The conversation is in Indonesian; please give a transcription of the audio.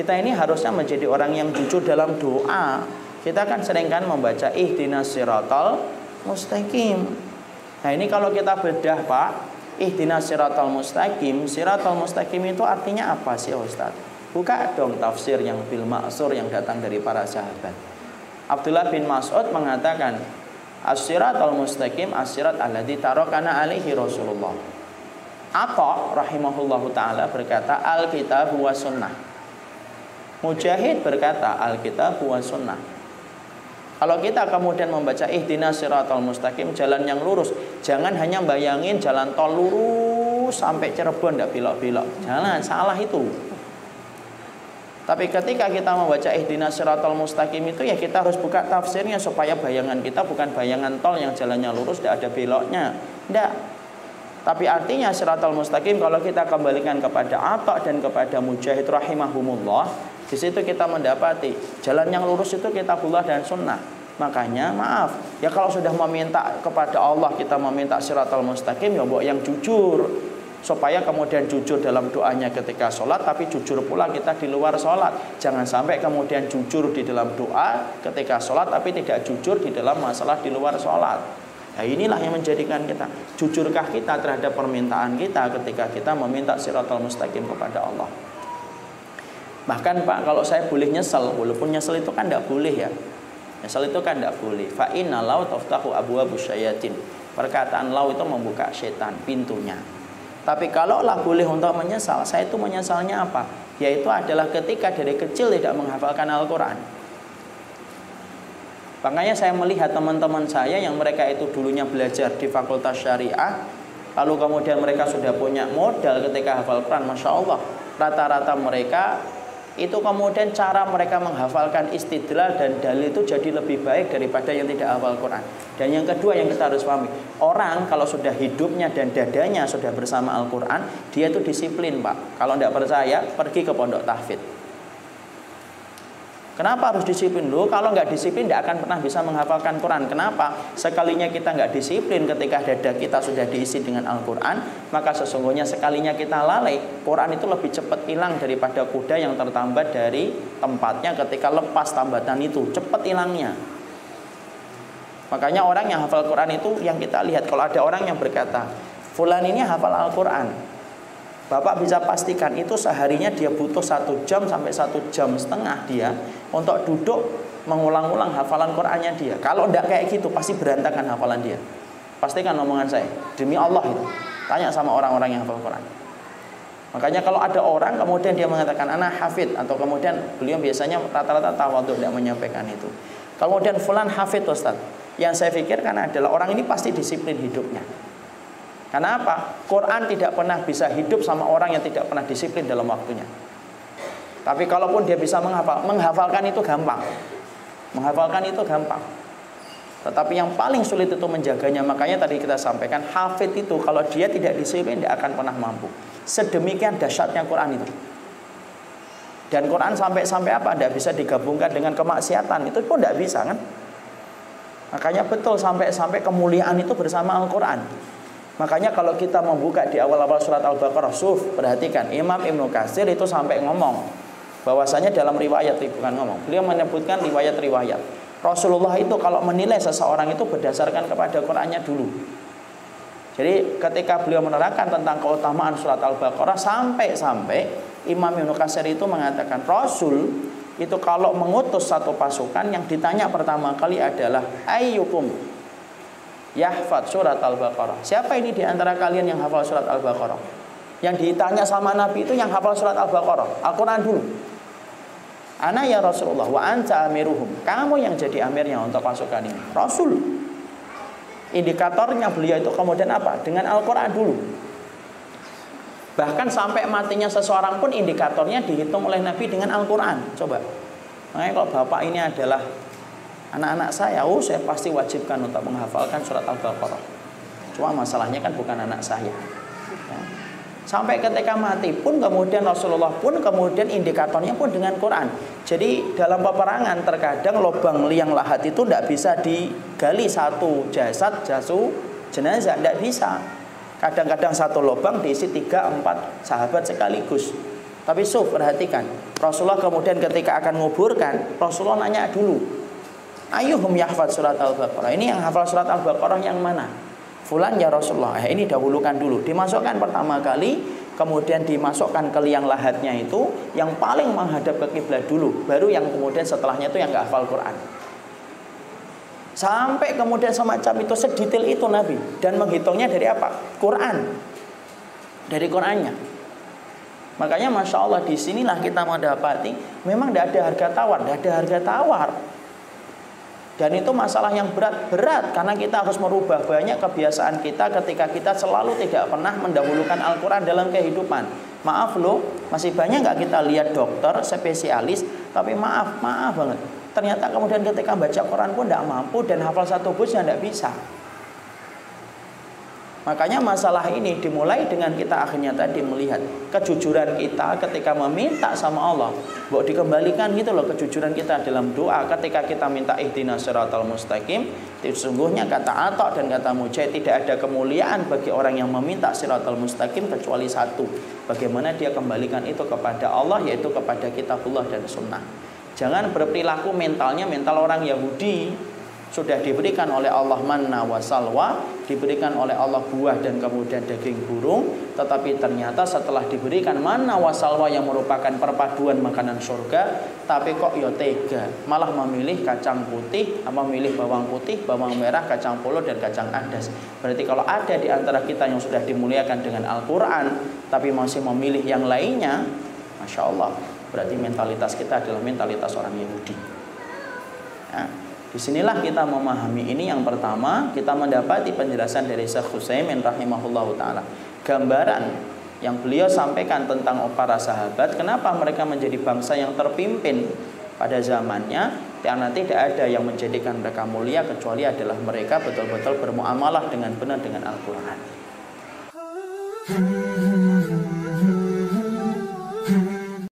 Kita ini harusnya menjadi orang yang jujur dalam doa. Kita kan sering kan membaca ihdinas siratal mustaqim. Nah ini kalau kita bedah Pak, ihdinas siratal mustaqim. Siratal mustaqim itu artinya apa sih Ustaz? Buka dong tafsir yang bil ma'sur yang datang dari para sahabat. Abdullah bin Mas'ud mengatakan, as-siratal mustaqim as-sirat alladzi tarakana alaihi Rasulullah. Atha rahimahullahu taala berkata al-kitab wa sunnah. Mujahid berkata al-kitab wa sunnah. Kalau kita kemudian membaca ihdinas siratal mustaqim, jalan yang lurus, jangan hanya bayangin jalan tol lurus sampai Cirebon enggak belok-belok. Jangan, salah itu. Tapi ketika kita membaca ihdinas siratal mustaqim itu ya kita harus buka tafsirnya supaya bayangan kita bukan bayangan tol yang jalannya lurus tidak ada beloknya. Tidak. Tapi artinya siratal mustaqim kalau kita kembalikan kepada Atha dan kepada Mujahid rahimahumullah, di situ kita mendapati jalan yang lurus itu kitabullah dan sunnah. Makanya maaf, ya kalau sudah meminta kepada Allah, kita meminta siratal mustaqim ya mbok yang jujur. Supaya kemudian jujur dalam doanya ketika sholat, tapi jujur pula kita di luar sholat. Jangan sampai kemudian jujur di dalam doa ketika sholat, tapi tidak jujur di dalam masalah di luar sholat. Nah inilah yang menjadikan kita, jujurkah kita terhadap permintaan kita ketika kita meminta siratal mustaqim kepada Allah. Bahkan Pak, kalau saya boleh nyesel, walaupun nyesel itu kan tidak boleh ya. Nyesel itu kan tidak boleh. Fa inna lau taftahu abwabus syayatin. Perkataan lau itu membuka setan pintunya. Tapi kalau lah boleh untuk menyesal, saya itu menyesalnya apa? Yaitu adalah ketika dari kecil tidak menghafalkan Al-Quran. Makanya saya melihat teman-teman saya yang mereka itu dulunya belajar di fakultas syariah, lalu kemudian mereka sudah punya modal ketika hafal Quran, Masya Allah. Rata-rata mereka itu kemudian cara mereka menghafalkan istidlal dan dalil itu jadi lebih baik daripada yang tidak hafal Quran. Dan yang kedua yang kita harus pahami, orang kalau sudah hidupnya dan dadanya sudah bersama Al-Quran, dia itu disiplin Pak. Kalau tidak percaya, pergi ke pondok tahfidz. Kenapa harus disiplin? Loh, kalau nggak disiplin tidak akan pernah bisa menghafalkan Quran. Kenapa? Sekalinya kita nggak disiplin ketika dada kita sudah diisi dengan Al-Quran, maka sesungguhnya sekalinya kita lalai, Quran itu lebih cepat hilang daripada kuda yang tertambat dari tempatnya ketika lepas tambatan itu. Cepat hilangnya. Makanya orang yang hafal Quran itu yang kita lihat, kalau ada orang yang berkata, fulan ini hafal Al-Quran, Bapak bisa pastikan itu seharinya dia butuh 1 jam sampai 1,5 jam dia untuk duduk mengulang-ulang hafalan Qurannya dia. Kalau tidak kayak gitu pasti berantakan hafalan dia. Pastikan omongan saya, demi Allah itu. Tanya sama orang-orang yang hafal Quran. Makanya kalau ada orang kemudian dia mengatakan anak hafid, atau kemudian beliau biasanya rata-rata tawadhu tidak menyampaikan itu. Kemudian fulan hafid Ustaz. Yang saya pikirkan adalah orang ini pasti disiplin hidupnya. Karena apa? Quran tidak pernah bisa hidup sama orang yang tidak pernah disiplin dalam waktunya. Tapi kalaupun dia bisa menghafalkan itu gampang. Menghafalkan itu gampang. Tetapi yang paling sulit itu menjaganya. Makanya tadi kita sampaikan, hafid itu kalau dia tidak disiplin tidak akan pernah mampu. Sedemikian dahsyatnya Quran itu. Dan Quran sampai apa? Tidak bisa digabungkan dengan kemaksiatan. Itu pun tidak bisa kan? Makanya betul sampai kemuliaan itu bersama Al-Quran. Makanya kalau kita membuka di awal-awal surat Al-Baqarah, perhatikan Imam Ibnu Katsir itu sampai ngomong bahwasanya dalam riwayat, bukan ngomong, beliau menyebutkan riwayat-riwayat Rasulullah itu kalau menilai seseorang itu berdasarkan kepada Qurannya dulu. Jadi ketika beliau menerangkan tentang keutamaan surat Al-Baqarah, sampai Imam Ibnu Katsir itu mengatakan Rasul itu kalau mengutus satu pasukan yang ditanya pertama kali adalah ayyukum yahfad surat Al-Baqarah. Siapa ini di antara kalian yang hafal surat Al-Baqarah? Yang ditanya sama Nabi itu yang hafal surat Al-Baqarah, Al-Quran dulu. Ana ya Rasulullah wa anta amiruhum. Kamu yang jadi amirnya untuk pasukan ini. Rasul. Indikatornya beliau itu kemudian apa? Dengan Al-Quran dulu. Bahkan sampai matinya seseorang pun indikatornya dihitung oleh Nabi dengan Al-Quran. Coba. Makanya kalau bapak ini adalah anak-anak saya pasti wajibkan untuk menghafalkan surat Al-Baqarah. Cuma masalahnya kan bukan anak saya ya. Sampai ketika mati pun kemudian Rasulullah pun kemudian indikatornya pun dengan Quran. Jadi dalam peperangan terkadang lubang liang lahat itu tidak bisa digali satu jenazah, tidak bisa. Kadang-kadang satu lubang diisi 3-4 sahabat sekaligus. Tapi perhatikan, Rasulullah kemudian ketika akan nguburkan, Rasulullah nanya dulu, ayyuhum yahfaz surat Al-Baqarah? Ini yang hafal surat Al-Baqarah yang mana? Fulan ya Rasulullah. Ini dahulukan dulu. Dimasukkan pertama kali, kemudian dimasukkan ke liang lahatnya itu, yang paling menghadap ke kiblat dulu. Baru yang kemudian setelahnya itu yang nggak hafal Quran. Sampai kemudian semacam itu, sedetail itu Nabi. Dan menghitungnya dari apa? Quran. Dari Qurannya. Makanya Masya Allah, disinilah kita mendapati memang tidak ada harga tawar. Tidak ada harga tawar. Dan itu masalah yang berat-berat, karena kita harus merubah banyak kebiasaan kita ketika kita selalu tidak pernah mendahulukan Al-Quran dalam kehidupan. Maaf loh, masih banyak nggak kita lihat dokter, spesialis, tapi maaf banget. Ternyata kemudian ketika baca Quran pun tidak mampu, dan hafal satu juznya tidak bisa. Makanya masalah ini dimulai dengan kita akhirnya tadi melihat kejujuran kita ketika meminta sama Allah. Bahwa dikembalikan gitu loh kejujuran kita dalam doa ketika kita minta ihdinas siratal mustaqim. Sesungguhnya kata Atta dan kata Mujahid, tidak ada kemuliaan bagi orang yang meminta siratal mustaqim kecuali satu. Bagaimana dia kembalikan itu kepada Allah, yaitu kepada kitabullah dan sunnah. Jangan berperilaku mentalnya mental orang Yahudi. Sudah diberikan oleh Allah manna wa salwa, diberikan oleh Allah buah dan kemudian daging burung, tetapi ternyata setelah diberikan manna wa salwa yang merupakan perpaduan makanan surga, tapi kok ya tega, malah memilih kacang putih, memilih bawang putih, bawang merah, kacang polong dan kacang adas. Berarti kalau ada di antara kita yang sudah dimuliakan dengan Al-Quran, tapi masih memilih yang lainnya, Masya Allah, berarti mentalitas kita adalah mentalitas orang Yahudi. Ya. Disinilah kita memahami ini. Yang pertama, kita mendapati penjelasan dari Syekh Utsaimin rahimahullahu ta'ala, gambaran yang beliau sampaikan tentang para sahabat, kenapa mereka menjadi bangsa yang terpimpin pada zamannya, karena tidak ada yang menjadikan mereka mulia kecuali adalah mereka betul-betul bermuamalah dengan benar dengan Al-Quran.